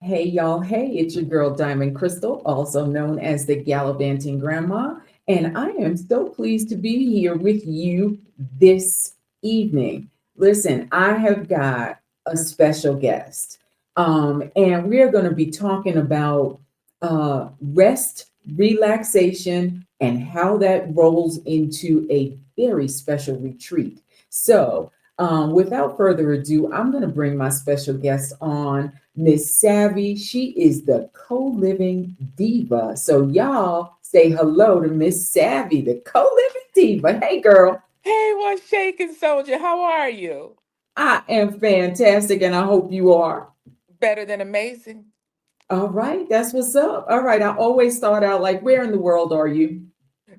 Hey y'all, hey, it's your girl Diamond Crystal, also known as the Gallivanting Grandma, and I am so pleased to be here with you this evening. Listen, I have got a special guest, and we're going to be talking about rest, relaxation, and how that rolls into a very special retreat. So, without further ado, I'm going to bring my special guest on. Miss Savvy, she is the co-living diva. So y'all say hello to Miss Savvy, the co-living diva. Hey girl, Hey, what's shaking, soldier? How are you? I am fantastic and I hope you are. Better than amazing. All right, that's what's up. All right, I always start out like, where in the world are you?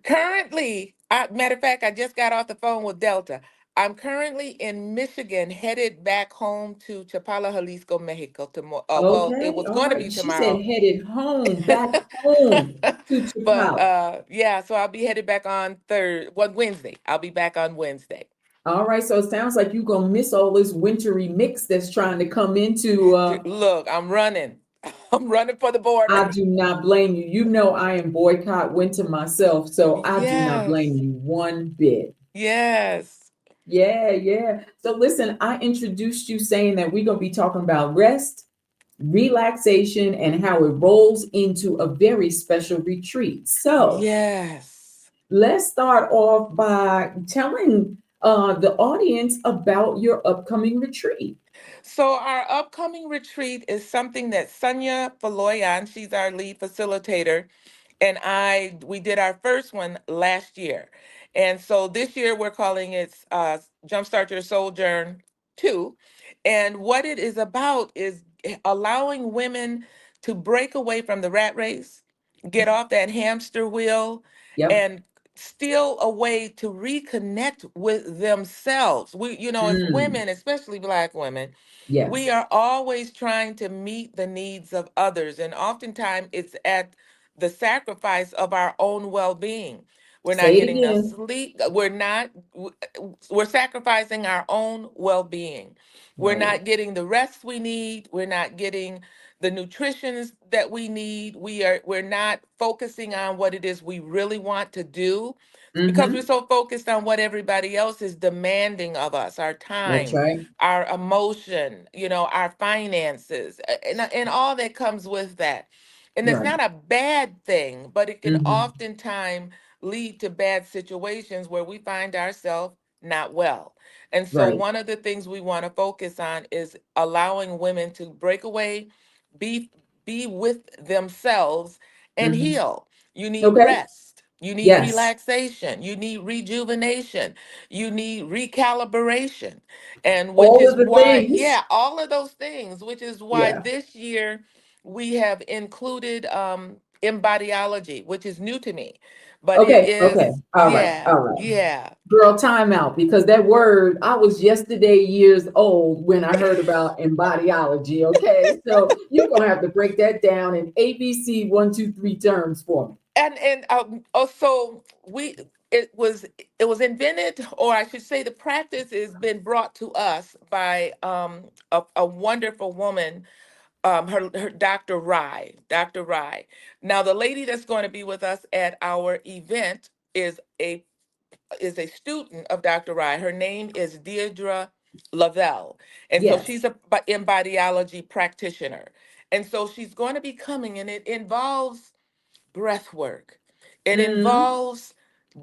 Currently, matter of fact, I just got off the phone with Delta. I'm currently in Michigan, headed back home to Chapala, Jalisco, Mexico. Tomorrow, well, it Okay, was all going to right. be She said tomorrow, headed home, back home to but Chapala. yeah. So I'll be headed back on Wednesday. I'll be back on Wednesday. All right, so it sounds like you're gonna miss all this wintry mix that's trying to come into Look, I'm running. I'm running for the border. I do not blame you. You know I am boycott winter myself, so I do not blame Yes, you one bit. yes. Yeah, yeah. So listen, I introduced you saying that we're gonna be talking about rest, relaxation, and how it rolls into a very special retreat. So Yes. let's start off by telling the audience about your upcoming retreat. So our upcoming retreat is something that Sonia Faloyan, she's our lead facilitator, and we did our first one last year. And so this year we're calling it Jumpstart Your Sojourn 2. And what it is about is allowing women to break away from the rat race, get off that hamster wheel, Yep. and steal a way to reconnect with themselves. As Mm, women, especially Black women, we yes. are always trying to meet the needs of others, and oftentimes it's at the sacrifice of our own well-being. We're not Say it getting enough again. sleep. We're sacrificing our own well-being. We're Right. not getting the rest we need. We're not getting the nutrition that we need. We're not focusing on what it is we really want to do because we're Mm-hmm. so focused on what everybody else is demanding of us, our That's time, right. our emotion, our finances, and all that comes with that. And it's Right. not a bad thing, but it can Mm-hmm. oftentimes lead to bad situations where we find ourselves not well. And so Right. one of the things we want to focus on is allowing women to break away, be be with themselves and Mm-hmm. heal. You need Okay. rest. You need Yes. relaxation. You need rejuvenation. You need recalibration. And which All is of the why, things. yeah, all of those things, which is why Yeah. this year we have included embodiology, which is new to me. But it Okay. Okay. is, All right. yeah, All right. yeah. Girl, time out because that word, I was yesterday years old when I heard about embodiology. Okay. So you're going to have to break that down in ABC 1, 2, 3 terms for me. And also it was it was invented, or I should say the practice has been brought to us by a wonderful woman, her Dr. Rye. Now the lady that's going to be with us at our event is a student of Dr. Rye. Her name is Deirdre Lavelle. And so Yes. she's a embodiology practitioner. And so she's going to be coming, and it involves breath work. It Mm, involves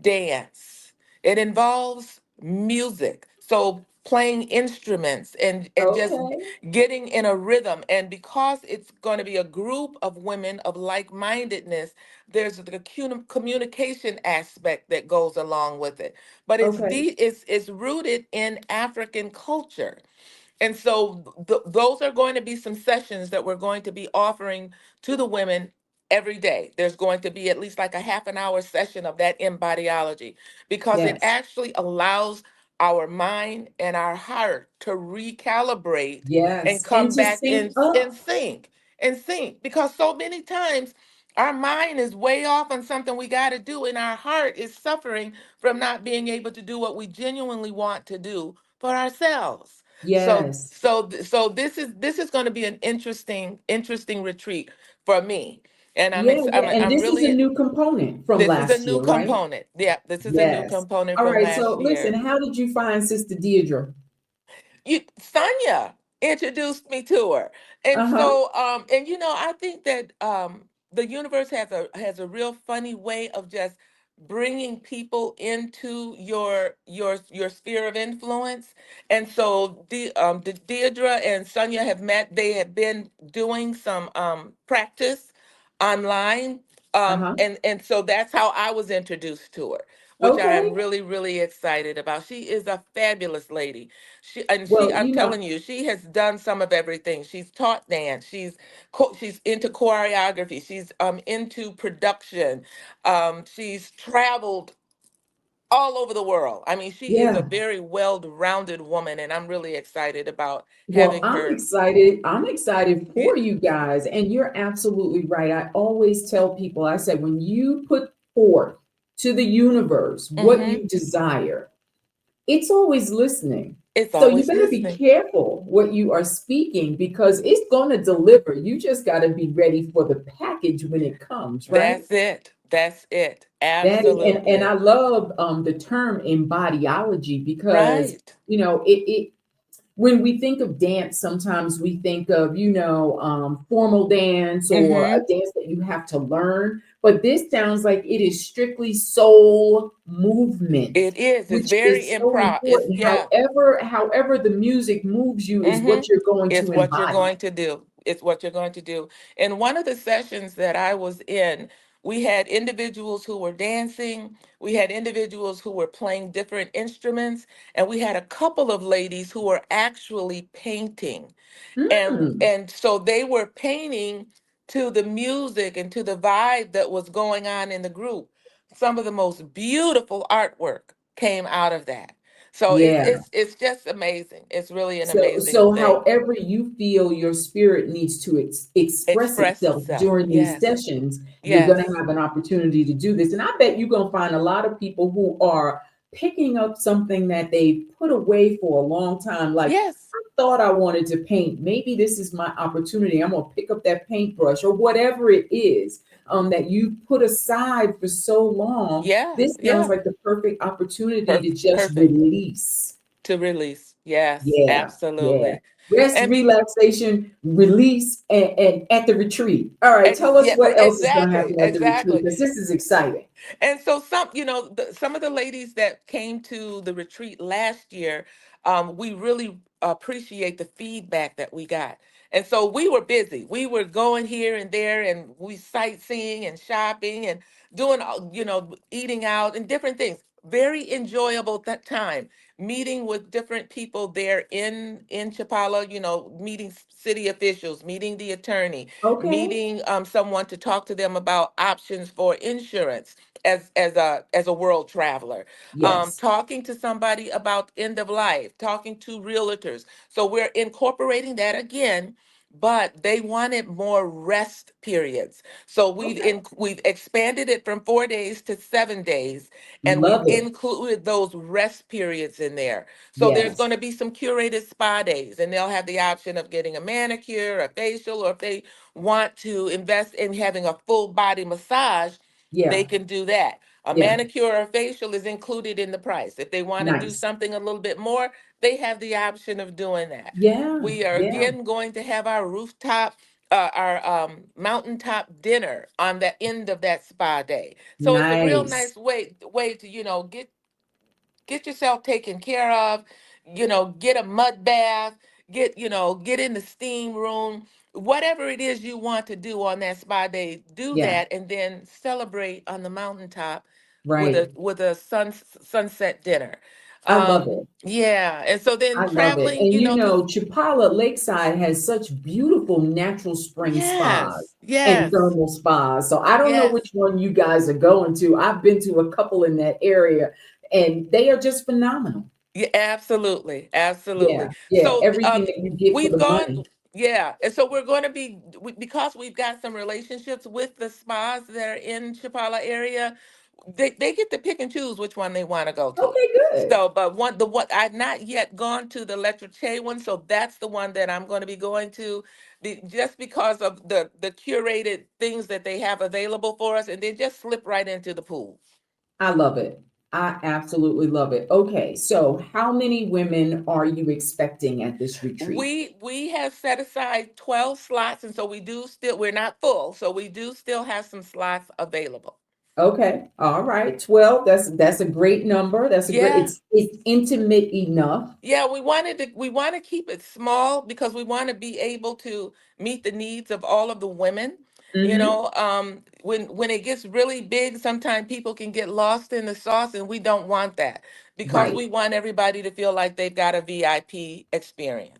dance. It involves music. So playing instruments and just okay. getting in a rhythm. And because it's going to be a group of women of like-mindedness, there's the communication aspect that goes along with it. But Okay. it's rooted in African culture. And so those are going to be some sessions that we're going to be offering to the women every day. There's going to be at least like a half an hour session of that embodiology because it Yes. actually allows our mind and our heart to recalibrate and Yes. And come to back sync in up. sync and sync, because so many times our mind is way off on something we got to do and our heart is suffering from not being able to do what we genuinely want to do for ourselves. Yes. So this is going to be an interesting retreat for me, and Yeah, yeah. And I'm this is a really new component from this is a last new year, right? component. Yeah, this is a new Yes. component All from right. So last listen, year. how did you find Sister Deidre? Sonia introduced me to her. And Uh-huh. so and I think that the universe has a real funny way of just bringing people into your sphere of influence. And so Deirdre and Sonia have met. They have been doing some practice online. Uh-huh. And so that's how I was introduced to her, which I am Okay. really excited about. She is a fabulous lady. Well, I'm telling you, she has done some of everything. She's taught dance. She's into choreography. She's into production. She's traveled all over the world. I mean, she is a yeah. very well-rounded woman, and I'm really excited about Well, having her. I'm excited Yeah. for you guys. And you're absolutely right. I always tell people, I said, when you put forth to the universe what Mm-hmm. you desire, it's always listening. It's So you always better be listening. careful what you are speaking because it's going to deliver. You just got to be ready for the package when it comes, right? That's it. That's it. That is, and I Absolutely. love the term embodiology because Right. it when we think of dance, sometimes we think of, formal dance or a Mm-hmm. dance that you have to learn. But this sounds like it is strictly soul movement, It is. It's which very is so improv. It's important. yeah. However the music moves you is Mm-hmm. what you're going It's to what you're embody. going to do. It's what you're going to do. In one of the sessions that I was in, we had individuals who were dancing, we had individuals who were playing different instruments, and we had a couple of ladies who were actually painting. Mm, And so they were painting to the music and to the vibe that was going on in the group. Some of the most beautiful artwork came out of that. So yeah. it's just amazing. It's really an amazing So thing. however you feel your spirit needs to express Express itself itself. during these Yes. sessions, you're going to Yes. have an opportunity to do this. And I bet you're going to find a lot of people who are picking up something that they put away for a long time. Like, Yes. I thought I wanted to paint. Maybe this is my opportunity. I'm going to pick up that paintbrush or whatever it is that you put aside for so long. Yeah. This sounds Yeah. like the perfect opportunity to Perfect. just Perfect. release. To release. Yes. Yeah, yeah. Absolutely. Rest, And be relaxation, release, and at the retreat. All right, tell us yeah, what else is going to exactly. happen at the retreat Exactly. because this is exciting. And so some of the ladies that came to the retreat last year, we really appreciate the feedback that we got. And so we were busy. We were going here and there, and we sightseeing and shopping and doing, eating out and different things. Very enjoyable that time. Meeting with different people there in Chapala, meeting city officials, meeting the attorney, Okay. meeting someone to talk to them about options for insurance as a world traveler, Yes. talking to somebody about end of life, talking to realtors. So we're incorporating that again, but they wanted more rest periods. So Okay. we've expanded it from 4 days to 7 days, and we've Love it. included those rest periods in there. So there's Yes. going to be some curated spa days, and they'll have the option of getting a manicure, a facial, or if they want to invest in having a full body massage, they Yeah. can do that. A Yeah. manicure or facial is included in the price. If they want to do Nice. something a little bit more, they have the option of doing that. Yeah. We are Yeah. again going to have our rooftop, our mountaintop dinner on the end of that spa day. So it's a real Nice. nice way to get yourself taken care of, get a mud bath, get in the steam room, whatever it is you want to do on that spa day, do Yeah. that and then celebrate on the mountaintop with Right. a sunset dinner. I love it. Yeah, and so then I love it. traveling, And to Chapala Lakeside has such beautiful natural spring spas yes, and yes, thermal spas. So I don't know yes. which one you guys are going to. I've been to a couple in that area and they are just phenomenal. Yeah, absolutely, absolutely. Yeah. Yeah. So Everything that you get for we've the gone, money. yeah, and so we're going to because we've got some relationships with the spas that are in Chapala area. they get to pick and choose which one they want to go to. Okay, good. So, but what I've not yet gone to the Letrache one, so that's the one that I'm going to be going to, just because of the curated things that they have available for us, and they just slip right into the pool. I love it. I absolutely love it. Okay, so how many women are you expecting at this retreat? We have set aside 12 slots, and so we're not full, so we do still have some slots available. Okay, all right, 12. That's a great number. That's a great, Yeah. it's intimate enough. Yeah, we want to keep it small because we want to be able to meet the needs of all of the women. Mm-hmm. When it gets really big, sometimes people can get lost in the sauce, and we don't want that because Right. we want everybody to feel like they've got a VIP experience.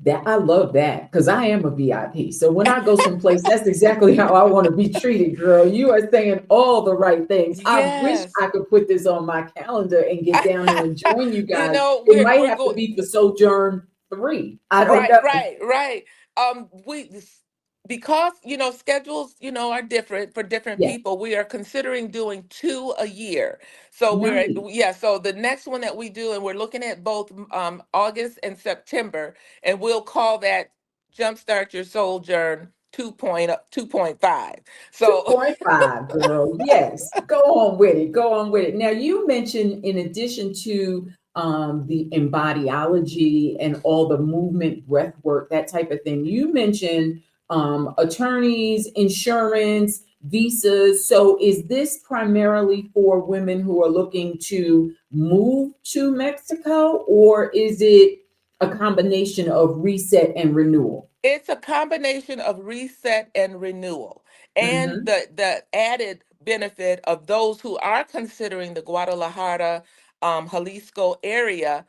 That I love that because I am a VIP. So when I go someplace, that's exactly how I want to be treated, girl. You are saying all the right things. I wish Yes. I could put this on my calendar and get down there and join you You guys. know, It might we're have to going. be for Sojourn 3. I don't Right, know. right, right. Because schedules are different for different Yeah, people. We are considering doing two a year. So nice. yeah. So the next one that we do, and we're looking at both August and September, and we'll call that Jumpstart Your Sojourn 2.5. So 2.5, girl. Yes. Go on with it. Go on with it. Now, you mentioned in addition to the embodiology and all the movement, breath work, that type of thing, you mentioned attorneys, insurance, visas. So, is this primarily for women who are looking to move to Mexico, or is it a combination of reset and renewal? it's a combination of reset and renewal, and Mm-hmm. the added benefit of those who are considering the Guadalajara, Jalisco area.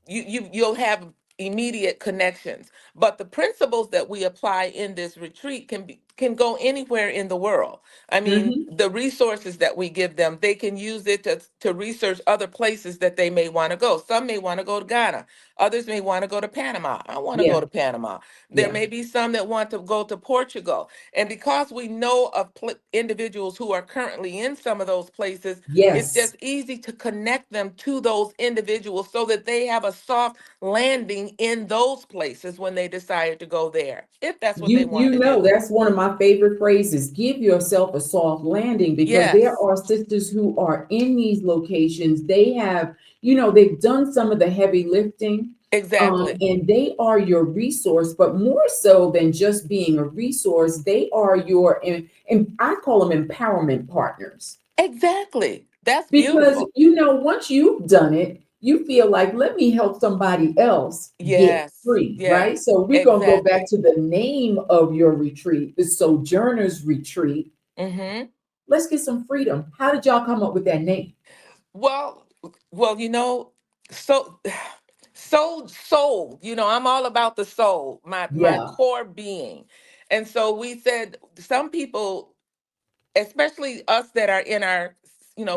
You'll have immediate connections, but the principles that we apply in this retreat can go anywhere in the world. I mean, Mm-hmm. the resources that we give them, they can use it to research other places that they may want to go. Some may want to go to Ghana, others may want to go to Panama. I want to go Yeah. to Panama. There Yeah. may be some that want to go to Portugal, and because we know of individuals who are currently in some of those places, it's Yes. just easy to connect them to those individuals so that they have a soft landing in those places when they decide to go there, if that's what they want You to know do. that's one of my favorite phrases. Give yourself a soft landing because there Yes, are sisters who are in these locations. They have, they've done some of the heavy lifting, exactly. and they are your resource. But more so than just being a resource, they are your, and I call them empowerment partners. Exactly. That's Because, beautiful. once you've done it, you feel like, let me help somebody else get Yes, free, right? yes, So we're going to go back exactly. to the name of your retreat, the Sojourners Retreat. Hmm. Let's get some freedom. How did y'all come up with that name? Well, well, so soul, I'm all about the soul, my Yeah. core being. And so we said some people, especially us that are in our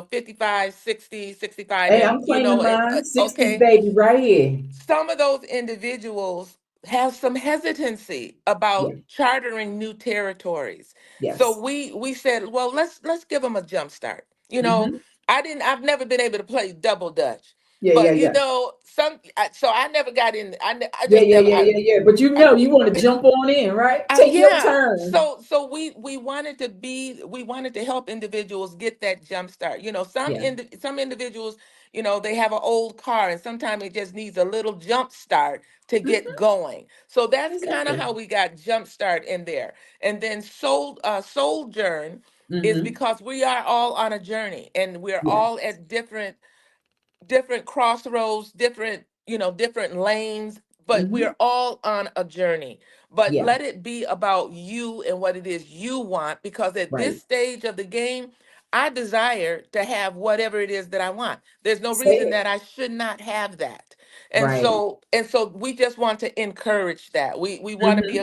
55, 60, 65, Hey, and I'm claiming mine. 60s okay, baby right here. some of those individuals have some hesitancy Yeah. about chartering new territories. So Yes. we said, well, let's give them a jump start. Hmm. I've never been able to play double dutch, Yeah, yeah, but yeah. so I never got in. I Yeah, just yeah, never. yeah, yeah, yeah. But you want to jump on in, right? Take your Yeah. turn. So we wanted to help individuals get that jump start. Yeah. Some individuals, they have an old car, and sometimes it just needs a little jump start to get Hmm. going. So that's kind of Exactly. how we got jump start in there. And then sojourn is Hmm. because we are all on a journey, and we're Yes. all at different crossroads, different lanes, but Hmm. we're all on a journey. But Yeah. let it be about you and what it is you want, because at this Right. stage of the game, I desire to have whatever it is that I want. There's no Say reason it. that I should not have that. And Right. so we just want to encourage that. We want to be Hmm.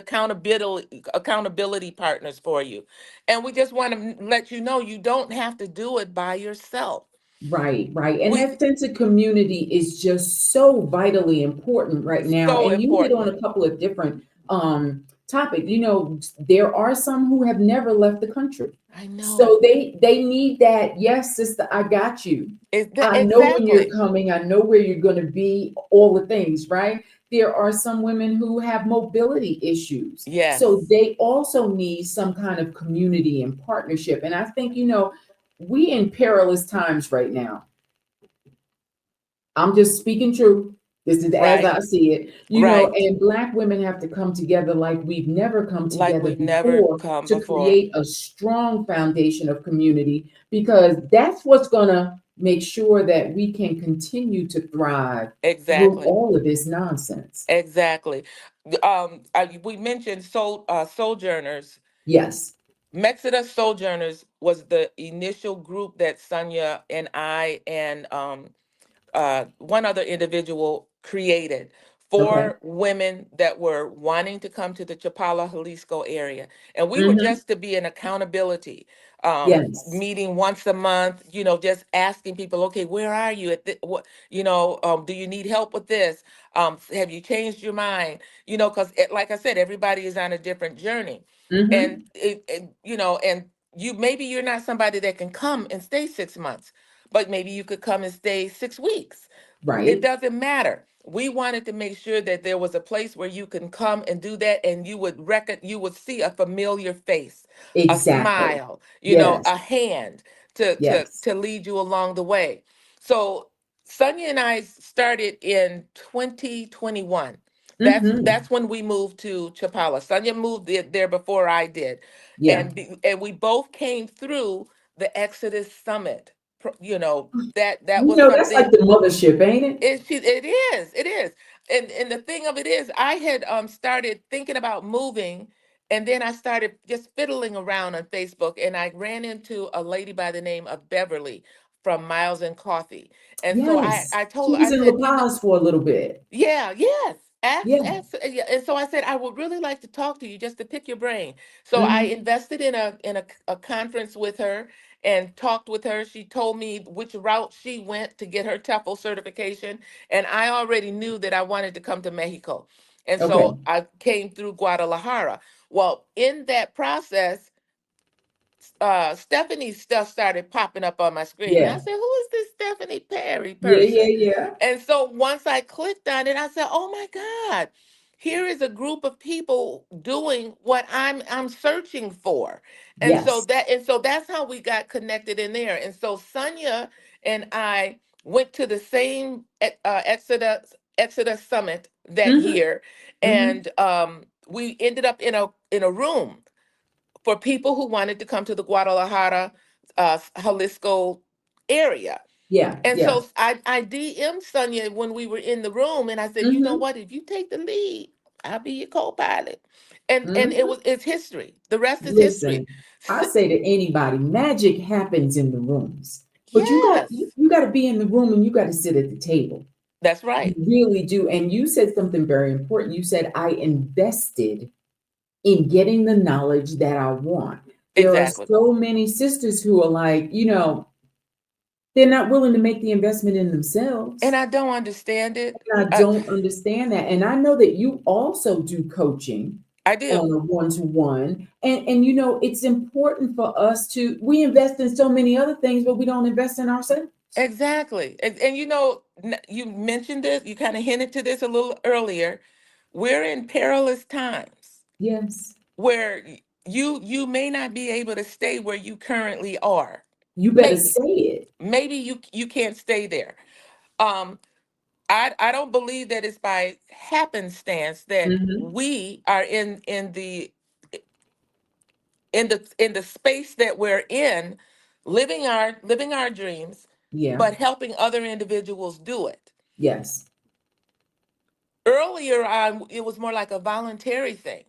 accountability partners for you. And we just want to let you know you don't have to do it by yourself. Right, right. And We that sense of community is just so vitally important right now. So And you hit on important. a couple of different topic. There are some who have never left the country. I know. So they need that, yes, sister, I got you. I know when you're Exactly. coming, I know where you're going to be, all the things, right? There are some women who have mobility issues. So Yes. they also need some kind of community and partnership. And I think, we in perilous times right now. I'm just speaking truth. This is as Right. I see it, Right. and Black women have to come together like we've never come Like together we've never before come to before. create a strong foundation of community, because that's what's going to make sure that we can continue to thrive through Exactly. all of this nonsense. Exactly. We mentioned sojourners. Yes. Mexodus Sojourners was the initial group that Sonia and I and one other individual created Okay. for women that were wanting to come to the Chapala, Jalisco area. And we were Hmm. just to be an accountability Yes. meeting once a month, just asking people, okay, where are you at what, do you need help with this? Have you changed your mind? Because like I said, everybody is on a different journey. And, Hmm. and maybe you're not somebody that can come and stay 6 months, but maybe you could come and stay 6 weeks. It Right. doesn't matter. We wanted to make sure that there was a place where you can come and do that, and you would see a familiar face, a Exactly. smile, Yes. a hand to Yes. lead you along the way. So Sonia and I started in 2021. Hmm. That's when we moved to Chapala. Sonia moved there before I did, Yeah. and we both came through the Exodus Summit. That was That's like something. the mothership, ain't it? It is. And the thing of it is, I had started thinking about moving, and then I started just fiddling around on Facebook, and I ran into a lady by the name of Beverly from Miles and Coffee. And so I Yes. I told She her, was I in La said, Paz for a little bit. yeah, yes. Yeah. Yeah. And so I said, I would really like to talk to you just to pick your brain. So I Hmm. invested in a conference with her and talked with her. She told me which route she went to get her TEFL certification. And I already knew that I wanted to come to Mexico. And Okay. so I came through Guadalajara. Well, in that process, Stephanie's stuff started popping up on my screen. And I Yeah. said, who is this Stephanie Perry Yeah, person? yeah, yeah. And so once I clicked on it, I said, oh my God, here is a group of people doing what I'm searching for. Yes. And so that's how we got connected in there. And so Sonia and I went to the same Exodus Summit that Hmm. year. Hmm. And we ended up in a room for people who wanted to come to the Guadalajara, Jalisco area. Yeah, And yeah. so I DM'd Sonia when we were in the room, and I said, you know Hmm. what? If you take the lead, I'll be your co-pilot. And Hmm. it's history. The rest is history. Listen, I say to anybody, magic happens in the rooms, but Yes, you got to be in the room and you got to sit at the table. that's You right. really do. And you said something very important. You said, I invested in getting the knowledge that I want. There are Exactly. so many sisters who are like, they're not willing to make the investment in And themselves. I don't understand it. I don't understand that. And I know that you also do coaching I do. on a one-to-one. And it's important for us we invest in so many other things, but we don't invest in ourselves. Exactly. And you mentioned this, you kind of hinted to this a little earlier. We're in perilous times Yes. where you may not be able to stay where you currently are. You better Maybe. say it. Maybe you can't stay there. Um, I don't believe that it's by happenstance that Hmm. we are in the space that we're in, living our dreams, Yeah. but helping other individuals do it. Yes. Earlier on, it was more like a voluntary thing,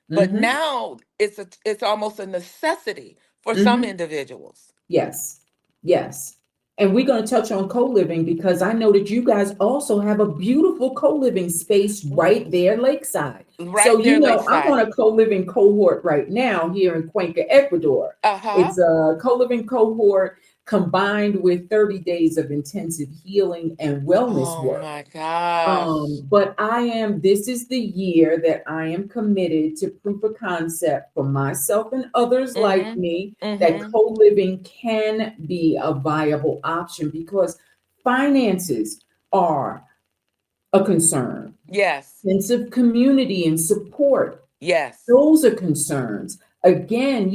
but Hmm. now it's almost a necessity for some Hmm. individuals. Yes. Yes. And we're going to touch on co-living because I know that you guys also have a beautiful co-living space right there lakeside. So, Right there, I'm Lakeside. on a co-living cohort right now here in Cuenca, Ecuador. Uh-huh. It's a co-living cohort combined with 30 days of intensive healing and wellness Oh work. my gosh. But this is the year that I am committed to proof of concept for myself and others like Mm-hmm. me that Mm-hmm. co-living can be a viable option because finances are a concern. Yes. Sense of community and support, Yes. those are concerns. Again,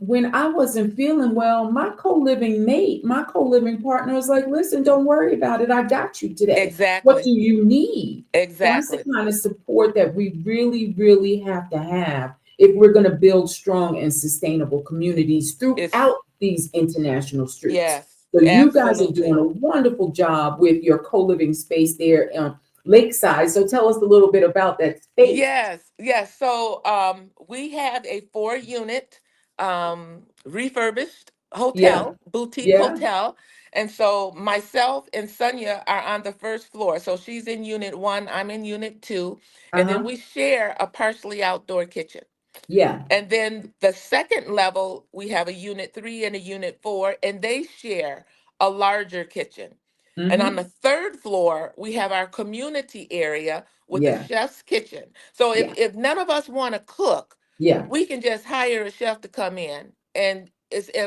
when I wasn't feeling well, my co living partner was like, listen, don't worry about it. I got you today. What Exactly. do you need? That's the Exactly. kind of support that we really, really have to have if we're going to build strong and sustainable communities It's throughout these international streets. yes, So, you guys are doing absolutely. a wonderful job with your co living space there Lakeside. So, tell us a little bit about that space. Yes, yes. So we have a 4 unit refurbished Yeah. hotel, boutique Yeah. hotel. And so myself and Sonia are on the first floor. So she's in unit 1, I'm in unit 2. And then Uh-huh. we share a partially outdoor kitchen. Yeah. And then the second level, we have a unit 3 and a unit 4, and they share a larger kitchen. And on Mm-hmm. the third floor, we have our community area with a Yeah. chef's kitchen. So Yeah. if none of us want to cook, Yeah. we can just hire a chef to come in. And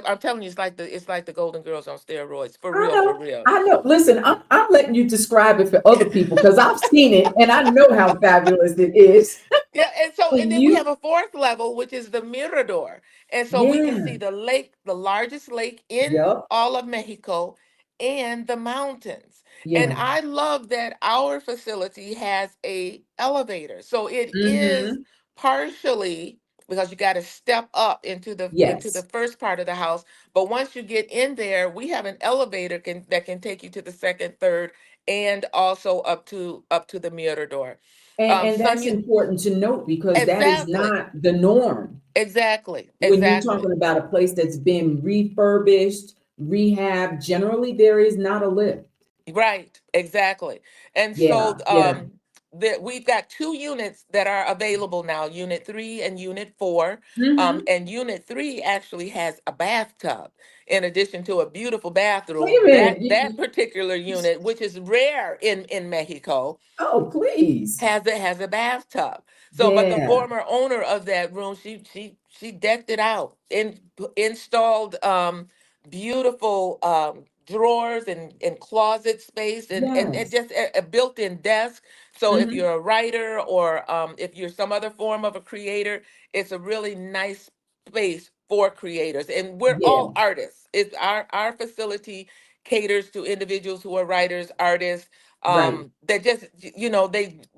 I'm telling you, it's like the Golden Girls on steroids, for I real, for know. real. I know. Listen, I'm letting you describe it for other people because I've seen it and I know how fabulous it is. Yeah, and And then we have you, a fourth level, which is the Mirador. And so we can yeah. see the lake, the largest lake in Yep. all of Mexico, and the mountains. And Yeah. I love that our facility has a elevator. So it is Mm-hmm. partially because you got to step up into the Yes. first part of the house. But once you get in there, we have an elevator that can take you to the second, third, and also up to the Mirador. And that's Sonia, important to note because that is exactly, not the norm. exactly, When you're exactly. talking about a place that's been refurbished, rehab, generally there is not a lift. Right, exactly. And Yeah. so Yeah. we've got 2 units that are available now, unit 3 and unit 4. Mm-hmm. And unit 3 actually has a bathtub in addition to a beautiful Wait bathroom. a That minute. that particular unit, which is rare in Mexico, Oh, please. has a bathtub. So, but the Yeah. former owner of that room, she decked it out and installed beautiful drawers and closet space and Yes. just a built-in desk. So if Mm-hmm. you're a writer or if you're some other form of a creator, it's a really nice space for creators. And we're Yeah. all artists. It's our facility caters to individuals who are writers, artists, Right. that just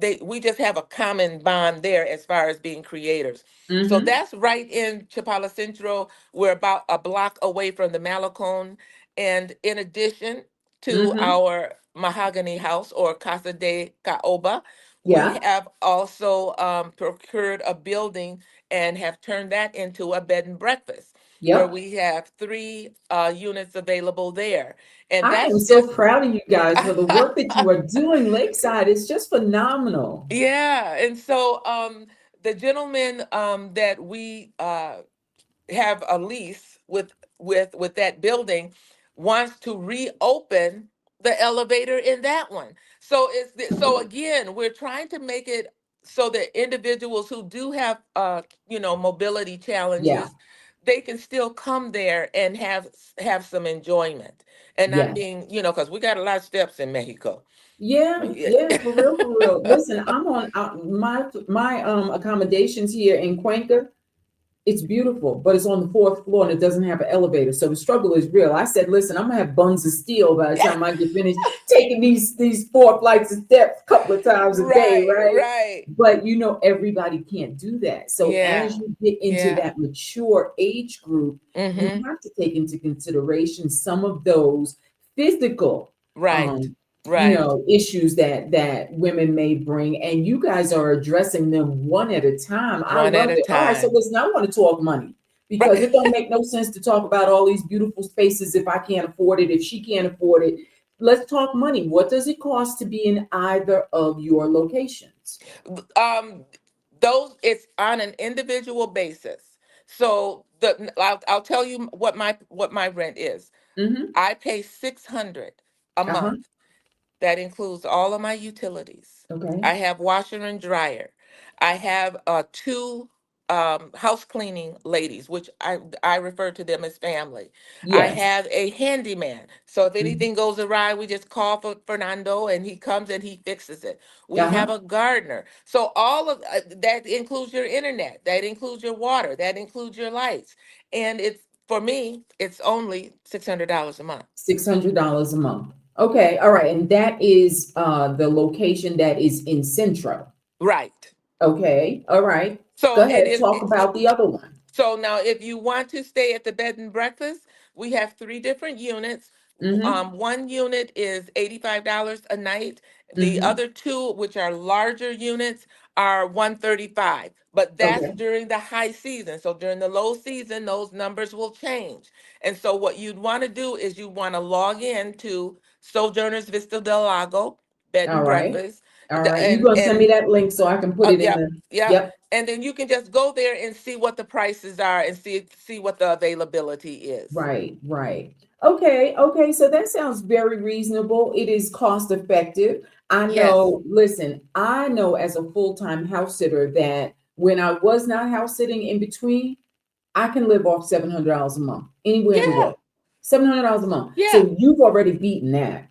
they we just have a common bond there as far as being creators. So Mm-hmm. that's right in Chapala Central. We're about a block away from the Malecon, and in addition to Mm-hmm. our mahogany house or Casa de Caoba, we Yeah. have also procured a building and have turned that into a bed and breakfast where Yep. we have 3 units available there, and I am that's so just proud of you guys for the work that you are doing Lakeside. It's just phenomenal. yeah. And so the gentleman that we have a lease with that building wants to reopen the elevator in that one. So so again, we're trying to make it so that individuals who do have mobility Yeah. challenges, they can still come there and have some enjoyment and not Yeah. being, because we got a lot of steps in Mexico. Yeah. Yeah. Yeah. For real. For real. Listen, I'm on my accommodations here in Cuenca. It's beautiful, but it's on the fourth floor and it doesn't have an elevator. So the struggle is real. I said, listen, I'm gonna have buns of steel by the time I get finished taking these 4 flights of steps a couple of times a day, Right, right? right. But everybody can't do that. So as Yeah, you get into yeah. that mature age group, you Mm-hmm. have to take into consideration some of those physical Right, um right. issues that women may bring, and you guys are addressing them one at a time. I One at love a it. All right, so time. listen, I want to talk money because Right. it don't make no sense to talk about all these beautiful spaces if I can't afford it, if she can't afford it. Let's talk money. What does it cost to be in either of your locations? um those, it's on an individual basis. So I'll tell you what my rent is. Mm-hmm. I pay 600 a Uh-huh. month. That includes all of my utilities. Okay. I have washer and dryer. I have two house cleaning ladies, which I refer to them as family. I Yes. have a handyman. So if Mhm. anything goes awry, we just call for Fernando and he comes and he fixes it. We have Uh-huh. a gardener. So all of that includes your internet, that includes your water, that includes your lights. And it's for me, it's only $600 a month. $600 a month. Okay. All right. And that is the location that is in Centro. Right. Okay. All right. So Go and ahead. Talk about the other one. so now if you want to stay at the bed and breakfast, we have three different units. Mm-hmm. One unit is $85 a night. The Mm-hmm. other two, which are larger units, are 135. But that's Okay. during the high season. So during the low season, those numbers will change. And so what you'd want to do is you want to log in to Sojourners Vista del Lago bed All and right. breakfast. All right. You're gonna send me And that link so I can put it in yep, the. yep. Yep. And then you can just go there and see what the prices are and see what the availability is. Right, right. Okay, okay. So that sounds very reasonable. It is cost effective. I Yes. know, listen, I know as a full-time house sitter that when I was not house sitting in between, I can live off $700 a month anywhere in the Yeah. world. $700 a month. Yeah. So you've already beaten that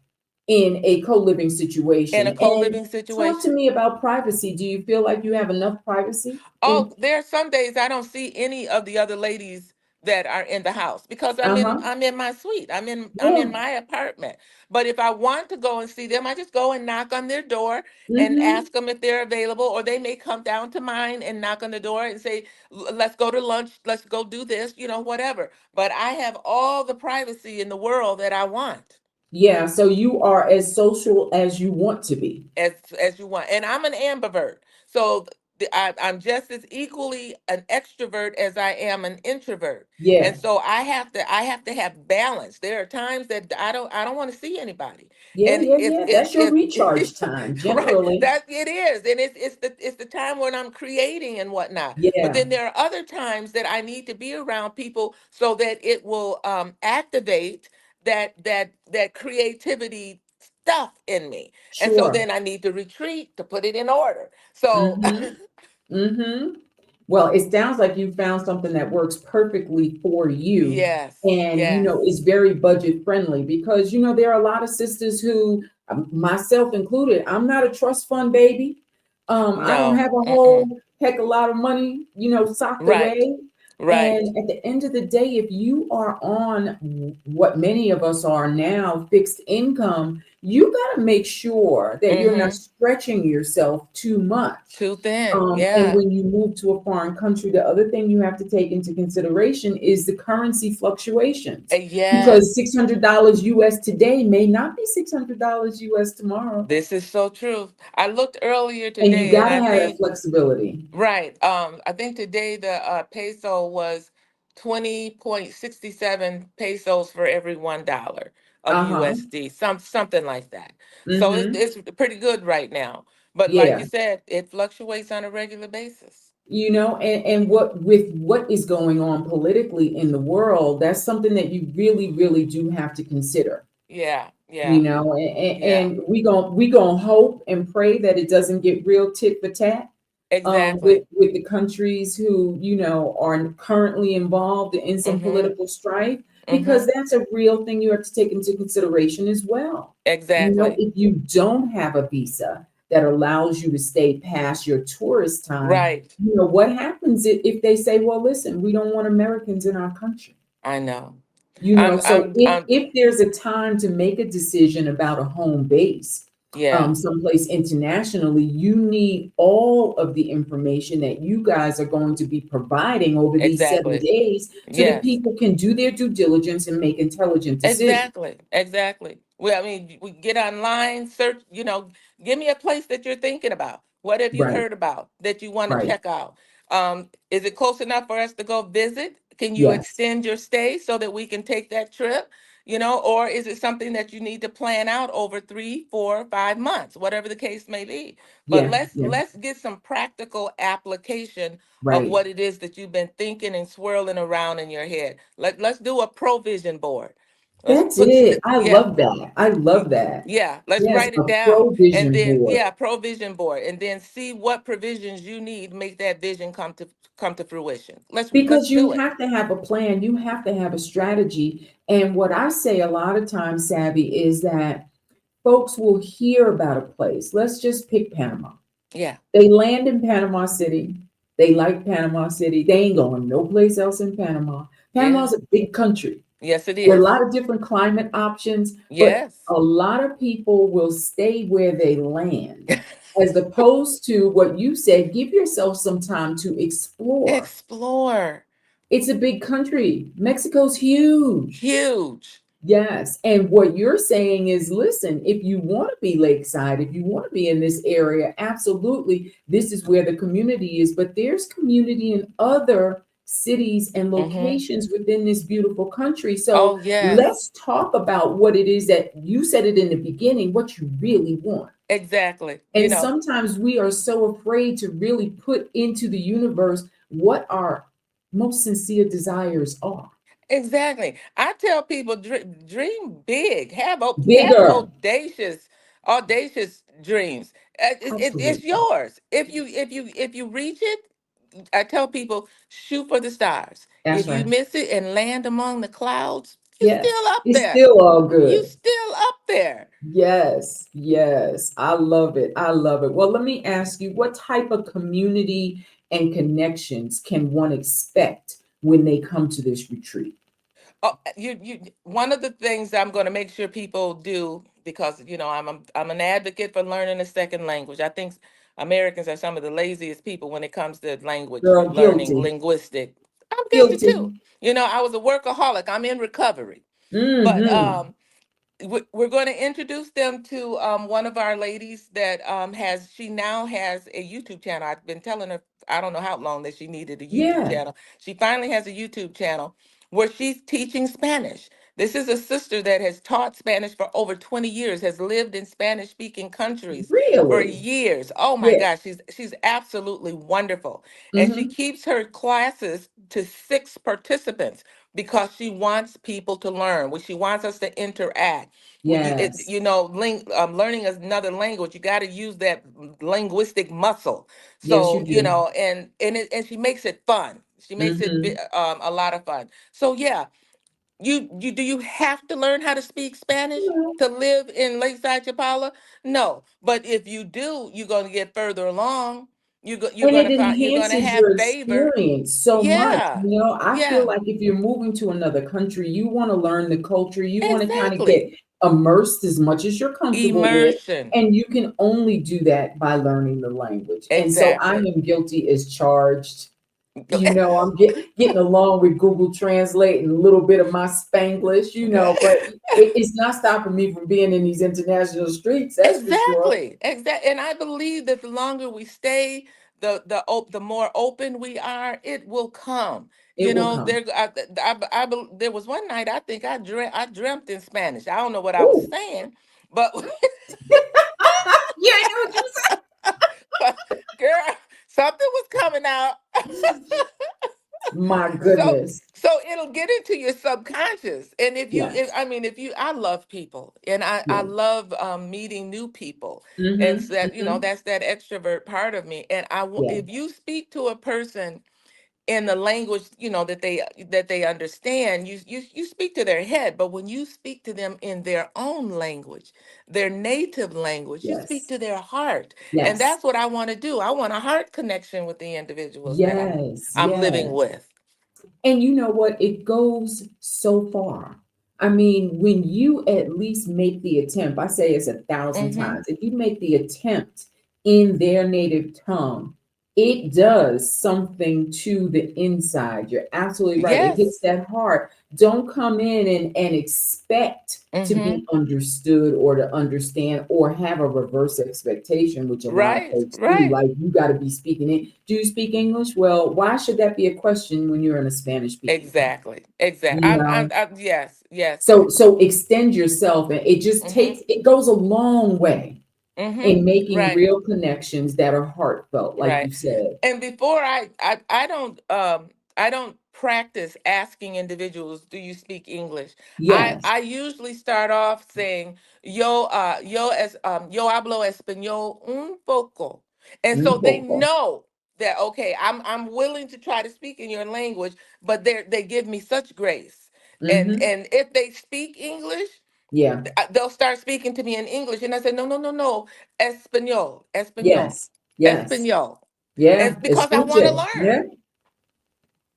in a co-living In a situation. And co-living talk to situation. me about privacy. Do you feel like you have enough privacy in? Oh, there are some days I don't see any of the other ladies that are in the house because Uh-huh. I'm in my suite. I'm in Yeah. my apartment. But if I want to go and see them, I just go and knock on their door and Mm-hmm. ask them if they're available, or they may come down to mine and knock on the door and say, Let's go to lunch, let's go do this, whatever." But I have all the privacy in the world that I want. Yeah, so you are as social as you want to be. as you want. And I'm an ambivert, so I'm just as equally an extrovert as I am an introvert. And Yeah, so I have to have balance. There are times that I don't want to see anybody, yeah, and yeah, if yeah. if That's your if recharge time, right, generally. that it is, and it's the time when I'm creating and whatnot. But Yeah, then there are other times that I need to be around people so that it will activate that creativity stuff in me. And so sure. then I need to retreat to put it in order. So Mm-hmm. Mm-hmm. Well, it sounds like you found something that works perfectly for you yes, and, yes. is very budget friendly because, there are a lot of sisters who, myself included, I'm not a trust fund baby. I don't No. have a Mm-mm. whole heck of a lot of money, socked Right. away. Right. And at the end of the day, if you are on what many of us are now, fixed income, you got to make sure that you're not Mm-hmm. stretching yourself too much. Too thin. And Yeah. when you move to a foreign country, the other thing you have to take into consideration is the currency fluctuations because Yes. $600 US today may not be $600 US tomorrow. This is so true. I looked earlier And you today got and to I have that think, flexibility. right. I think today the peso was 20.67 pesos for every $1 of Uh huh. USD, something like that. So Mm-hmm. it's pretty good right now. But like Yeah. you said, it fluctuates on a regular basis. And what with what is going on politically in the world, that's something that you really, really do have to consider. Yeah, yeah, yeah. And we gonna hope and pray that it doesn't get real tit for tat with Exactly. the countries who are currently involved in some Mm-hmm. political strife, because Mm-hmm. that's a real thing you have to take into consideration as well. Exactly. If you don't have a visa that allows you to stay past your tourist time, Right. what happens if they say, well, listen, we don't want Americans in our country? I know. So if I'm there's a time to make a decision about a home base, yeah, someplace internationally, you need all of the information that you guys are going to be providing over these seven exactly. days, so that Yes. people can do their due diligence and make intelligent decisions. Exactly, exactly. Well, I mean, we get online, search, give me a place that you're thinking about. What have you Right, heard about that you want to right. check out? Is it close enough for us to go visit? Can you Yes, extend your stay so that we can take that trip? Or is it something that you need to plan out over 3, 4, 5 months, whatever the case may be? But yeah, let's yeah, let's get some practical application of right. what it is that you've been thinking and swirling around in your head. Let's do a provision board. Let's That's put, it. I yeah, love that. I love that. yeah, let's Yes, write a it down. And provision then, board. yeah, provision board. And then see what provisions you need to make that vision come to fruition. Let's Because you do it. have to have a plan, you have to have a strategy. And what I say a lot of times, Savvy, is that folks will hear about a place. Let's just pick Panama. Yeah. They land in Panama City. They like Panama City. They ain't going no place else in Panama. Yeah. Panama's a big country Yes, it with a is. lot of different climate options, but Yes. a lot of people will stay where they land, as opposed to what you said, give yourself some time to explore. Explore. It's a big country. Mexico's huge. Huge. Yes. And what you're saying is, listen, if you want to be lakeside, if you want to be in this area, absolutely, this is where the community is. But there's community in other cities and Mm-hmm. locations within this beautiful country. So Oh, yes. let's talk about what it is that you said it in the beginning, what you really want. Exactly. You And know, sometimes we are so afraid to really put into the universe what our most sincere desires are. exactly. I tell people dream big. Have Bigger. audacious dreams. It's Absolutely. yours. If you reach it, I tell people shoot for the stars. That's If you right. miss it and land among the clouds, you're Yes, still up it's there. still all You good. still up there. Yes, yes. I love it. I love it. Well, let me ask you, what type of community and connections can one expect when they come to this retreat? Oh, you one of the things I'm going to make sure people do, because I'm an advocate for learning a second language. I think Americans are some of the laziest people when it comes to language Girl, learning, guilty. linguistic. I'm guilty too. Guilty. I was a workaholic. I'm in recovery. But Mm-hmm. we're going to introduce them to one of our ladies that she now has a YouTube channel. I've been telling her I don't know how long that she needed a YouTube Yeah, channel. She finally has a YouTube channel where she's teaching Spanish. This is a sister that has taught Spanish for over 20 years, has lived in Spanish speaking countries for really. years. Oh my Yeah. gosh, she's absolutely wonderful. And she Mm-hmm. keeps her classes to 6 participants because she wants people to learn. She wants us to interact. Yes. Learning another language, you got to use that linguistic muscle. Yes, So you do. and she makes it fun. She makes it Mm-hmm. a lot of fun. So yeah, you have to learn how to speak Spanish No. to live in Lakeside Chapala? No, but if you do, you're going to get further along. You're And going it to find you're going to enhances have your favor. experience so much. Yeah, I feel yeah, like if you're moving to another country, you want to learn the culture, you want to kind of get exactly. immersed as much as you're comfortable with. Immersion. And you can only do that by learning the language. And so I Exactly. am guilty as charged. I'm getting along with Google Translate and a little bit of my Spanglish, but it's not stopping me from being in these international streets, that's for sure. Exactly. Exactly. And I believe that the longer we stay, the more open we are, it will come. It will come. There was one night I think I dreamt in Spanish. I don't know what I was Oh, saying, but yeah, I know what you girl, something was coming out. My so goodness. so it'll get into your subconscious. And Yes. I love people, and I Yeah. love meeting new people. And Mm-hmm. so that Mm-hmm. that's that extrovert part of me. And Yeah. if you speak to a person in the language that they understand, you speak to their head, but when you speak to them in their own language, their native language, you speak Yes. to their heart. And Yes. that's what I want to do. I want a heart connection with the individuals that Yes. I'm living Yes. with. And you know what? It goes so far. I mean, when you at least make the attempt, I say it's 1,000 Mm-hmm. times. If you make the attempt in their native tongue, it does something to the inside. You're absolutely right. It hits Yes. that heart. Don't come in and expect to Mm-hmm. be understood or to understand or have a reverse expectation, which a lot of Right. folks do. Right. Like, you got to be speaking it. Do you speak English? Well, why should that be a question when you're in a Spanish speaking country? Exactly. Exactly. You know? Yes. Yes. So extend yourself, and Mm-hmm. it goes a long way Mm-hmm. in making Right. real connections that are heartfelt, like you Right. said. And before I don't practice asking individuals, "Do you speak English?" Yes. I usually start off saying, yo hablo español un poco," and Un so they poco. know that, okay, I'm willing to try to speak in your language, but they give me such grace, Mm-hmm. and if they speak English, Yeah. they'll start speaking to me in English, and I said, no, no, no, no, español, español, Yes. Yes. español, Yeah. and because I want to Escuche. learn. Yeah.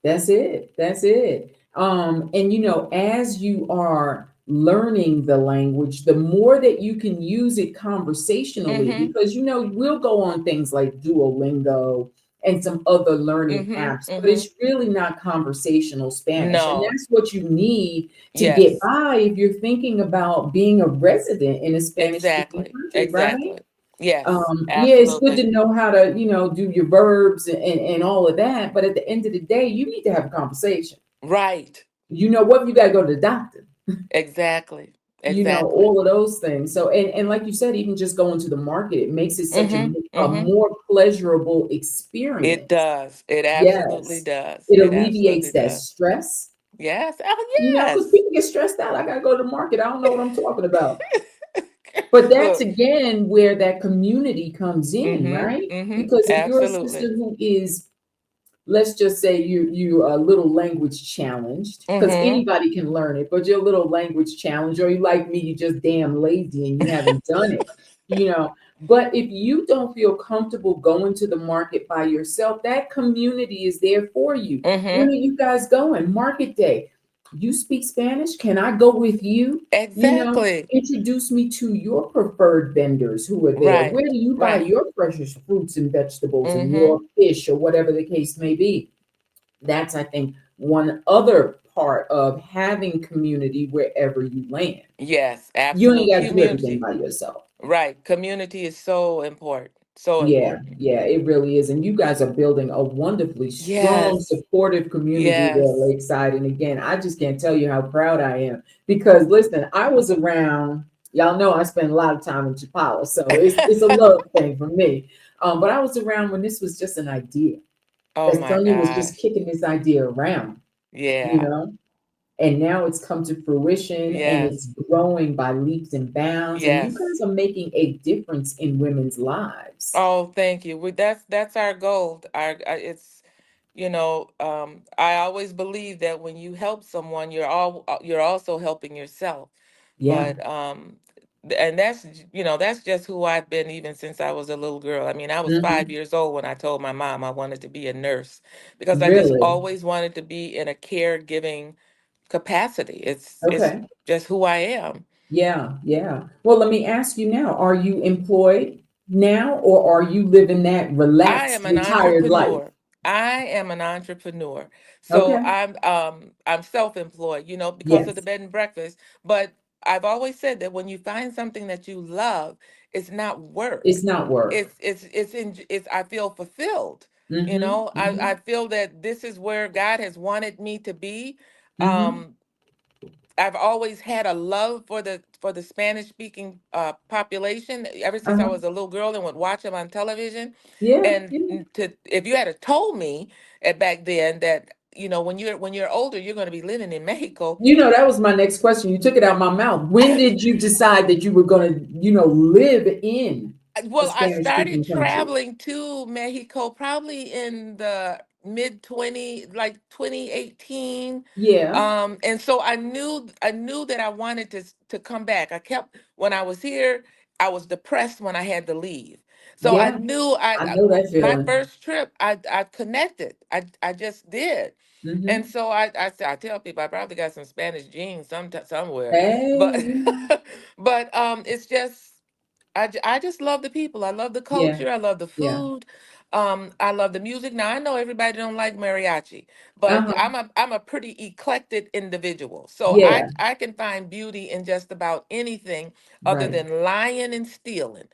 That's it. That's it. And as you are learning the language, the more that you can use it conversationally, Mm-hmm. because we'll go on things like Duolingo and some other learning Mm-hmm. apps, but Mm-hmm. it's really not conversational Spanish. And No. that's what you need to get Yes. by if you're thinking about being a resident in a Spanish speaking Exactly. country, right? Exactly. Yes. Yeah, it's good Absolutely. to know how to, do your verbs and all of that. But at the end of the day, you need to have a conversation. Right. What if you got to go to the doctor? Exactly. Exactly. All of those things. So, and like you said, even just going to the market, it makes it such a, Mm-hmm. a Mm-hmm. more pleasurable It experience. does. It absolutely Yes, does. it It alleviates absolutely that does. stress. Yes. Oh, Because yes. people get stressed out. I got to go to the market. I don't know what I'm talking about. But that's Look. again where that community comes in, Mm-hmm. right? Mm-hmm. Because if you're a sister Absolutely. who is, let's just say you are a little language challenged, because Mm-hmm. anybody can learn it, but you're a little language challenged, or you like me, you just damn lazy and you haven't done it, you know. But if you don't feel comfortable going to the market by yourself, that community is there for you. When Mm-hmm. are you guys going? Market day. You speak Spanish? Can I go with you? Exactly. Introduce me to your preferred vendors who are there. Right. Where do you buy Right. your freshest fruits and vegetables and Mm-hmm. your fish or whatever the case may be? That's, I think, one other part of having community wherever you land. Yes, You ain't absolute got to do everything community. by yourself. Right. Community is so important. So Yeah, important. yeah, it really is. And you guys are building a wonderfully strong, Yes. supportive community there at Yes. Lakeside. And again, I just can't tell you how proud I am because listen, I was around, y'all know I spend a lot of time in Chapala, so it's a love thing for me. But I was around when this was just an idea. Oh That my Sonia was just gosh. kicking this idea around, you Yeah. know. And now it's come to fruition and it's Yes. growing by leaps and bounds. And you Yes. guys are making a difference in women's lives. Oh, thank you. That's our goal. It's, I always believe that when you help someone, you're also helping yourself. Yeah. But and that's just who I've been even since I was a little girl. I mean, I was Hmm. 5 years old when I told my mom I wanted to be a nurse because I just Really? always wanted to be in a caregiving capacity. It's Okay. just who I am. Yeah. Yeah. Well, let me ask you now, are you employed now or are you living that I relaxed, am an retired life? entrepreneur. I am an entrepreneur. So Okay. I'm self-employed, because of the Yes. bed and breakfast. But I've always said that when you find something that you love, it's not It's work. not work. It's I feel fulfilled. Mm-hmm. I Mm-hmm. feel that this is where God has wanted me to be. Mm-hmm. Um, I've always had a love for the Spanish speaking population ever since I Uh-huh. was a little girl and would watch them on television. Yeah. And Yeah. to if you had told me back then that when you're older you're going to be living in Mexico. That was my next question. You took it out my mouth. When did you decide that you were going to, live in a Well, I Spanish started speaking country? traveling to Mexico probably in the mid 2018. Yeah. And so I knew that I wanted to come back. I kept when I was here, I was depressed when I had to leave. So I Yeah. knew I know that my feeling. first trip, I connected. I just did. And Hmm. so I tell people I probably got some Spanish genes somewhere, Hey, but but it's just I just love the people. I love the yeah. culture. I love the Yeah. food. I love the music. Now I know everybody don't like mariachi, but Uh-huh. I'm a pretty eclectic individual. So I Yeah. I can find beauty in just about anything other Right. than lying and stealing.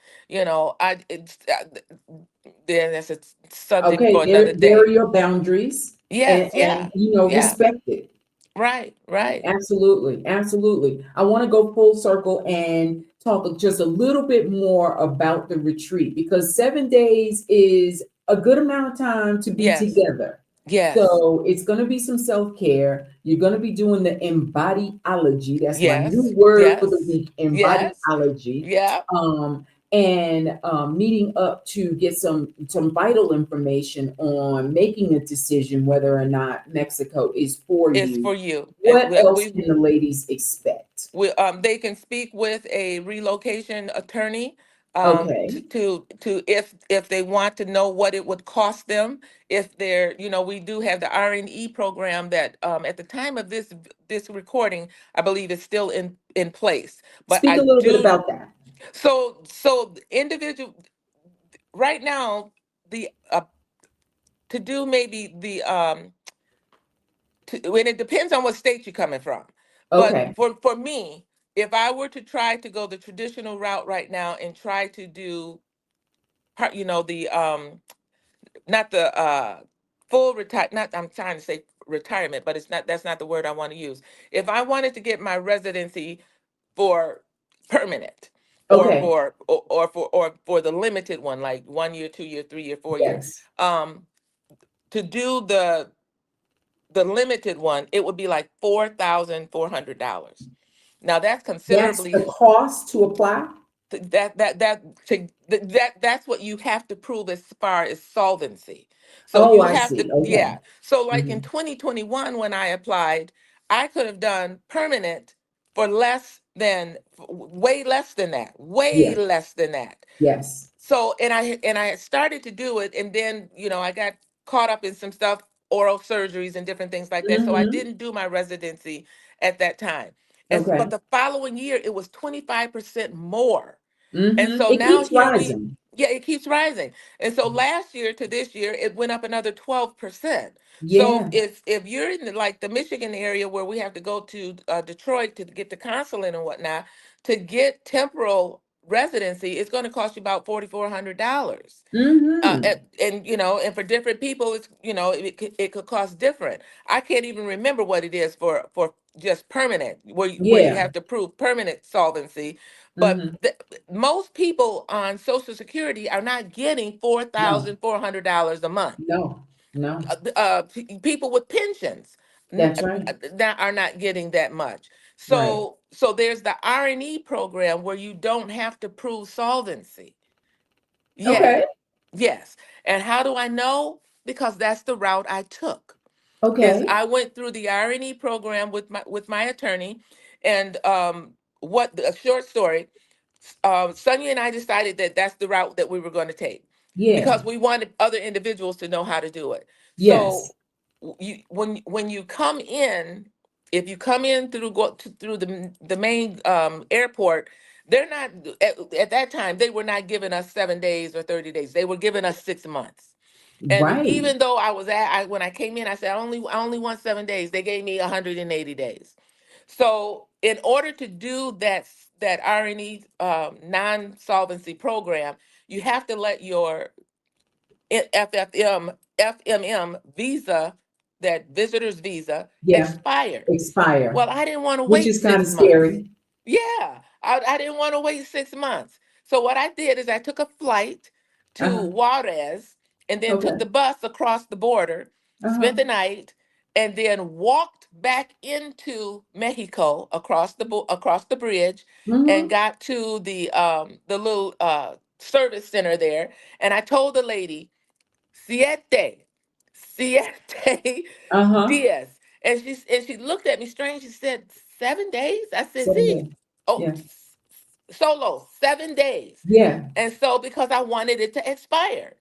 Then that's a subject Okay. for another There are day. your boundaries and, Yes, yeah, yeah, respect it. right, right. Absolutely, absolutely. I want to go full circle and talk just a little bit more about the retreat because 7 days is a good amount of time to be Yes, together. Yes. So it's going to be some self-care. You're going to be doing the embodyology. That's my new Yes. word for the Yes. week, Yes. embodyology. Yeah. And meeting up to get some vital information on making a decision whether or not Mexico is for It's you. for you. And What else can the ladies expect? they can speak with a relocation attorney, Okay. if they want to know what it would cost them. If they're, we do have the RNE program that, at the time of this recording, I believe is still in place. But Speak I a little bit do. about that. So the individual right now, the to do maybe when it depends on what state you're coming from. But Okay. for me, if I were to try to go the traditional route right now and try to do the not the full retire not I'm trying to say retirement, but that's not the word I want to use. If I wanted to get my residency for permanent, Okay. or for the limited one, like 1 year, 2 year, 3 year, 4 year, Yes. um to do the limited one, it would be like $4,400. Now that's That's considerably the cost to apply. that's what you have to prove as far as solvency. So Oh, you I have see. to, Okay. yeah. So like in Mhm. 2021 when I applied, I could have done permanent for way less than that, way Yeah. less than that. Yes. So and I started to do it, and then I got caught up in some stuff, oral surgeries and different things like that. So I Hmm. didn't do my residency at that time. But Okay. the following year it was 25% more. And Hmm. so It now keeps here we rising. yeah, it keeps rising. And so last year to this year it went up another 12%. So Yeah. if you're in like the Michigan area where we have to go to Detroit to get the consulate and whatnot, to get temporal residency, it's going to cost you about $4,400. Hmm. And for different people, it's it could cost different. I can't even remember what it is for just permanent, where you Yeah. have to prove permanent solvency. But Hmm. most people on Social Security are not getting No. $4,400 a month. No. No. People with pensions That's right. that are not getting that much. Right. So there's the R&E program where you don't have to prove solvency. Yeah. Okay. Yes. And how do I know? Because that's the route I took. Is Okay. I went through the R&E program with my attorney, and what a short story. Sonia and I decided that that's the route that we were going to take Yeah. because we wanted other individuals to know how to do it. Yes. So when you come in, if you come in through the main airport, they're not at that time they were not giving us 7 days or 30 days. They were giving us 6 months. And Right. even though when I came in, I said I only want 7 days. They gave me 180 days. So in order to do that R&E non-solvency program, you have to let your FMM visa, that visitor's visa, Yeah. expire. Expire, Well, I didn't want to which wait is kind of 6 months. scary. Yeah, I didn't want to wait 6 months. So what I did is I took a flight to Uh-huh. Juarez and then took Okay. the bus across the border, spent Uh-huh. the night, and then walked back into Mexico across the bridge, and Hmm. got to the little service center there. And I told the lady, siete Uh-huh. dias. And she looked at me strange. She said, 7 days? I said, 7 days. oh, Yeah. solo, 7 days. Yeah. And so because I wanted it to expire.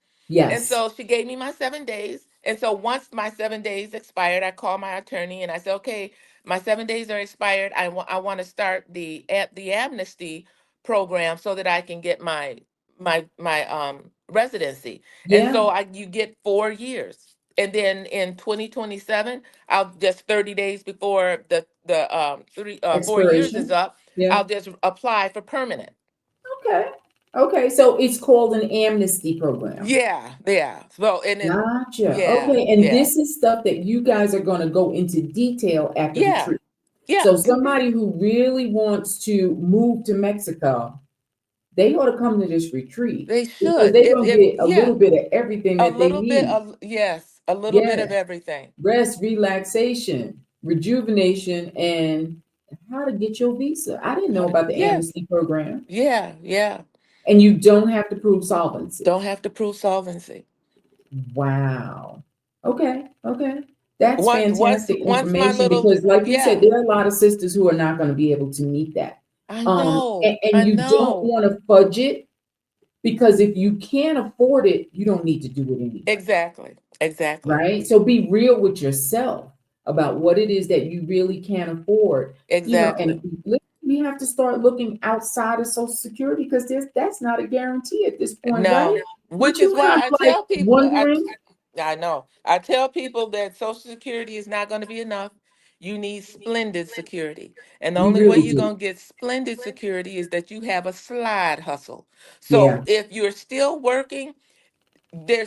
And Yes. so she gave me my 7 days. And so once my 7 days expired, I called my attorney and I said, okay, my 7 days are expired. I want to start the amnesty program so that I can get my residency. And Yeah. so you get 4 years. And then in 2027, I'll just 30 days before the 4 years is Expiration. up, Yeah. I'll just apply for permanent. Okay. Okay. So it's called an amnesty program. Yeah, yeah. So and then Gotcha. yeah, Okay. And yeah, this is stuff that you guys are going to go into detail at the yeah, retreat. yeah. So Mhm. somebody who really wants to move to Mexico, they ought to come to this retreat They because should. they're If going to if get a yeah, little bit of everything a that they little bit need. of yes. A little bit Yeah. of everything. Rest, relaxation, rejuvenation, and how to get your visa. I didn't know about the Yes. amnesty program. Yeah. Yeah. And you don't have to prove solvency. Don't have to prove solvency. Wow. Okay. Okay. That's Once fantastic once my information little, because, like you said, yeah, there are a lot of sisters who are not going to be able to meet that. I And, know. and I you don't know. want to fudge it because if you can't afford it, you don't need to do it anyway. Exactly. Exactly. Right? So be real with yourself about what it is that you really can't afford. And Exactly. we have to start looking outside of Social Security because that's not a guarantee at this point, right? No, which But is you why kind I of like tell people, wondering, I know. I tell people that Social Security is not going to be enough. You need splendid security. And the we only way really you're do. going to get splendid security is that you have a slide hustle. Yeah, So if you're still working,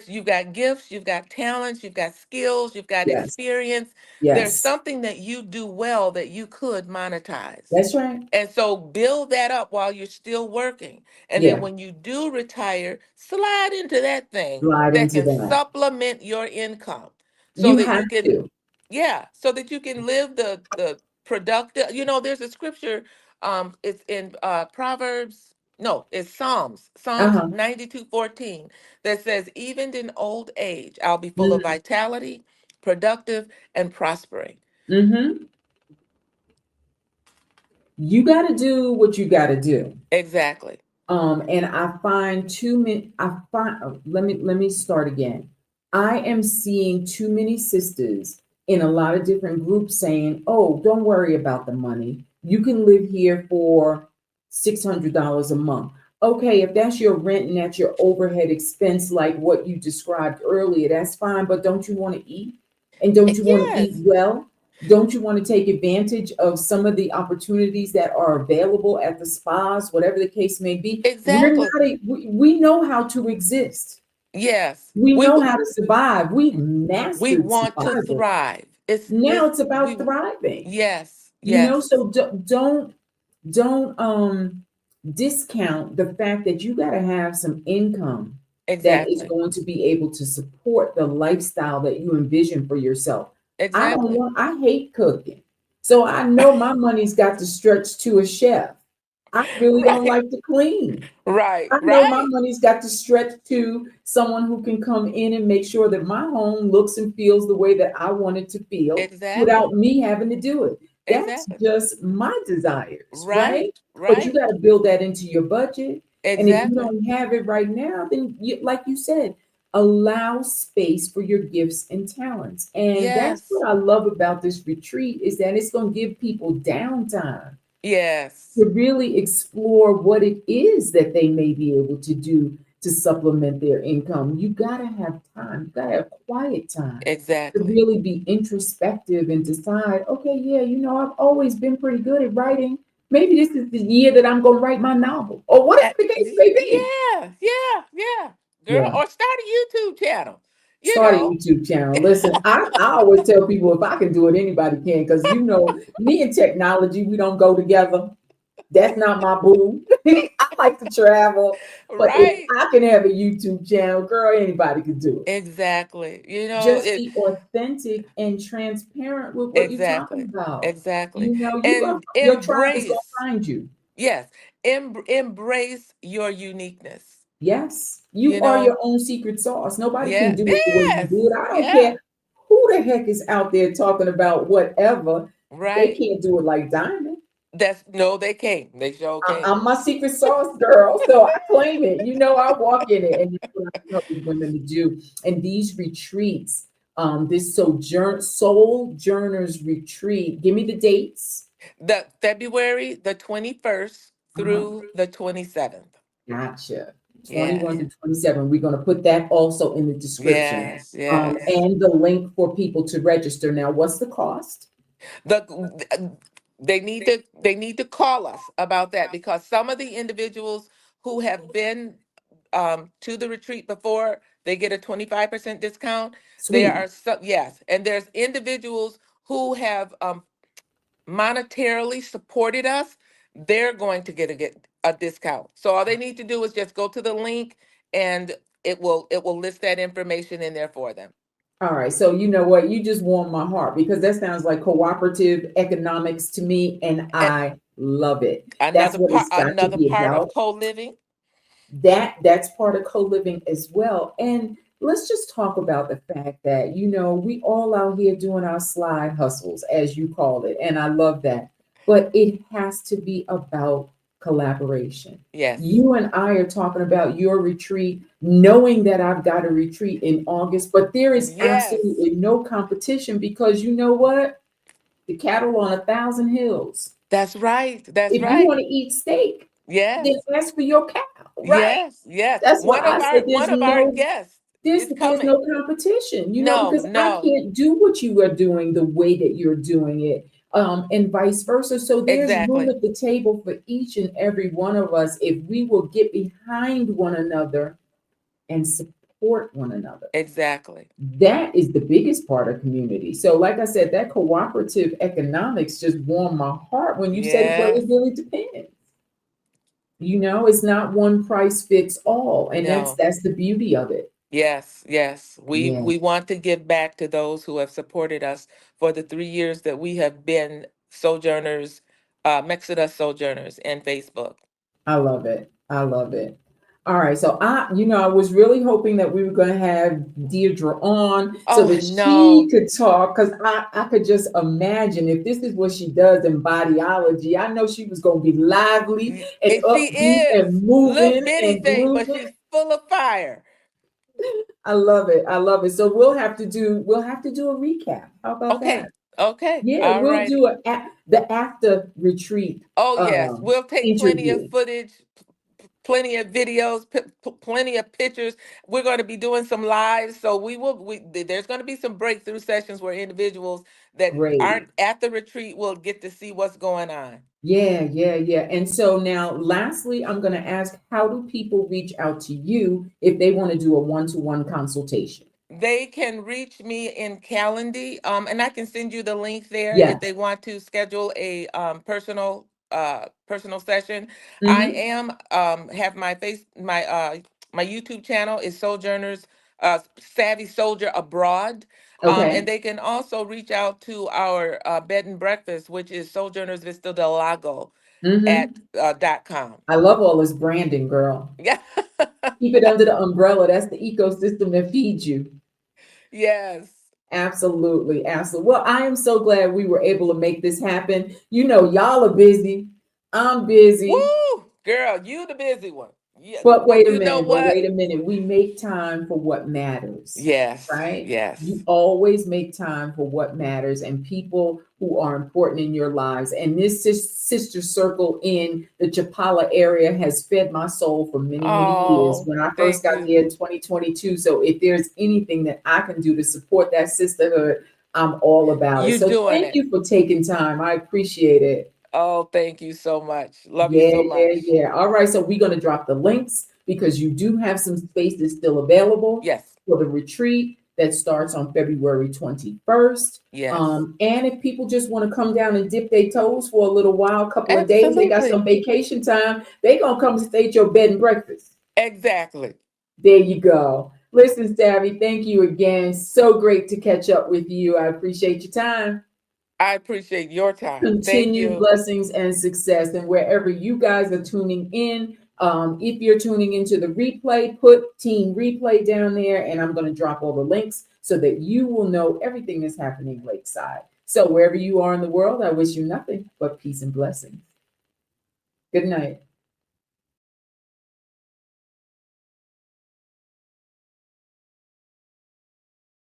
you've got gifts, you've got talents, you've got skills, you've got yes, experience. There's yes. something that you do well that you could monetize. That's right. And so build that up while you're still working. And then Yeah, when you do retire, slide into that thing slide that into can that. supplement your income so You that have you can, to. yeah, so that you can live the productive. There's a scripture, it's in Proverbs, no, it's Psalms Uh-huh. 92:14 that says, even in old age, I'll be full of Mm-hmm. vitality, productive, and prospering. Mm-hmm. You got to do what you got to do. Exactly. And I find too many. I find. Let me start again. I am seeing too many sisters in a lot of different groups saying, "Oh, don't worry about the money. You can live here for $600 a month." Okay, if that's your rent and that's your overhead expense, like what you described earlier, that's fine. But don't you want to eat? And don't you want to eat Yes, well? Don't you want to take advantage of some of the opportunities that are available at the spas, whatever the case may be? exactly. We know how to exist. Yes, We we know w- how to survive. We've we mastered want to survival. thrive. Now It's it's about we thriving. Yes, yes, So don't discount the fact that you got to have some income that is exactly, going to be able to support the lifestyle that you envision for yourself. exactly. I hate cooking. So I know my money's got to stretch to a chef. I really don't Right, like to clean. right, I know my right. money's got to stretch to someone who can come in and make sure that my home looks and feels the way that I want it to feel without Exactly, me having to do it. That's exactly. just my desires, right? Right, But you right. got to build that into your budget. And if you Exactly. don't have it right now, then like you said, allow space for your gifts and talents. And that's Yes, what I love about this retreat is that it's going to give people downtime yes, to really explore what it is that they may be able to do to supplement their income. You got to have time, you got to have quiet time to exactly. really be introspective and decide, okay, yeah, I've always been pretty good at writing. Maybe this is the year that I'm going to write my novel or whatever the case may be. Yeah, yeah, yeah. Girl, Yeah. or start a YouTube channel, you Start a know. YouTube channel. Listen, I always tell people if I can do it, anybody can. Because me and technology, we don't go together. That's not my boo. I like to travel, but if Right. I can have a YouTube channel, girl, anybody can do it. Exactly. Just It be authentic and transparent with what you're talking exactly. about. Exactly. You And your tribe is gonna embrace, find you. yes, embrace your uniqueness. Yes, You you are know, your own secret sauce. Nobody can yeah, do it the way you yes, do it. I don't yeah, care who the heck is out there talking about whatever. They right. can't do it like Diamond. That's no, they can't. They sure can't. I'm my secret sauce girl, so I claim it. I walk in it, and that's what I tell these women to do. And these retreats, this Sojourners retreat. Give me the dates. The February the 21st Uh-huh. through the 27th. Gotcha. 21 Yes. to 27. We're going to put that also in the description, Yes, yes. and the link for people to register. Now, what's the cost? The they need to call us about that because some of the individuals who have been to the retreat before, they get a 25% discount. There Sweet. are some, yes, and there's individuals who have monetarily supported us. They're going to get a discount. So all they need to do is just go to the link and it will list that information in there for them. All right. So you know what? You just warmed my heart because that sounds like cooperative economics to me, and A- I love it. That's what it's got to another be part of about. co-living. That's part of co-living as well. And let's just talk about the fact that, we all out here doing our slide hustles, as you call it, and I love that. But it has to be about collaboration. Yes. You and I are talking about your retreat, knowing that I've got a retreat in August, but there is Yes. absolutely no competition because you know what? The cattle on 1,000 hills. That's right. That's If you right. want to eat steak, then Yes. ask for your cow, right? Yes. Yes. That's why I said One of our guests is there's coming. no competition, No, because I no. can't do what you are doing the way that you're doing it, and vice versa. So there's room Exactly. at the table for each and every one of us if we will get behind one another and support one another. Exactly. That is the biggest part of community. So, like I said, that cooperative economics just warmed my heart when you said, well, it Yes. really depends. It's not one price fits all, and that's No. that's the beauty of it. Yes, yes. Yeah, We want to give back to those who have supported us for the 3 years that we have been sojourners, Exodus sojourners in Facebook. I love it. I love it. All right, so I was really hoping that we were going to have Deirdre on so Oh, that I she know. could talk, because I could just imagine if this is what she does in bodyology. I know she was going to be lively and And she upbeat and is little moving bitty and thing, but grooving. she's full of fire. I love it. I love it. So we'll have to do a recap. How about that? Okay, okay, Yeah, all we'll do righty. the after retreat Oh yes, we'll take plenty of interview. footage, plenty of videos, plenty of pictures. We're going to be doing some lives, so we will. There's going to be some breakthrough sessions where individuals that Great. aren't at the retreat will get to see what's going on. Yeah, yeah, yeah. And so now, lastly, I'm going to ask, how do people reach out to you if they want to do a one-to-one consultation? They can reach me in Calendly, and I can send you the link there if Yes. they want to schedule a personal session. I Hmm. am have my YouTube channel is Sojourners Savvy Soldier Abroad. And Okay. they can also reach out to our bed and breakfast, which is Sojourners Vista del Lago at Hmm. .com. I love all this branding, girl. Yeah. Keep it under the umbrella. That's the ecosystem that feeds you. Yes. Absolutely, absolutely. Well, I am so glad we were able to make this happen. Y'all are busy. I'm busy. Woo! Girl, you the busy one. Yeah, But but wait a you know minute, but what? wait a minute. We make time for what matters, Yes, right? You yes. always make time for what matters and people who are important in your lives. And this sister circle in the Chapala area has fed my soul for many, many years Oh, when I first thank got you. here in 2022. So if there's anything that I can do to support that sisterhood, I'm all about it. You So doing thank it. you for taking time. I appreciate it. Oh, thank you so much. Love you Yeah, so yeah, much. yeah. All right, so we're going to drop the links because you do have some spaces still available Yes, for the retreat that starts on February 21st. yes. And if people just want to come down and dip their toes for a little while, a couple of days, they got some Absolutely. vacation time, they going to come stay at your bed and breakfast. Exactly. There you go. Listen, Savvy, thank you again. So great to catch up with you. I appreciate your time. I appreciate your time. Thank Continued you. blessings and success. And wherever you guys are tuning in, if you're tuning into the replay, put Team Replay down there, and I'm going to drop all the links so that you will know everything that's happening Lakeside. So wherever you are in the world, I wish you nothing but peace and blessings. Good night.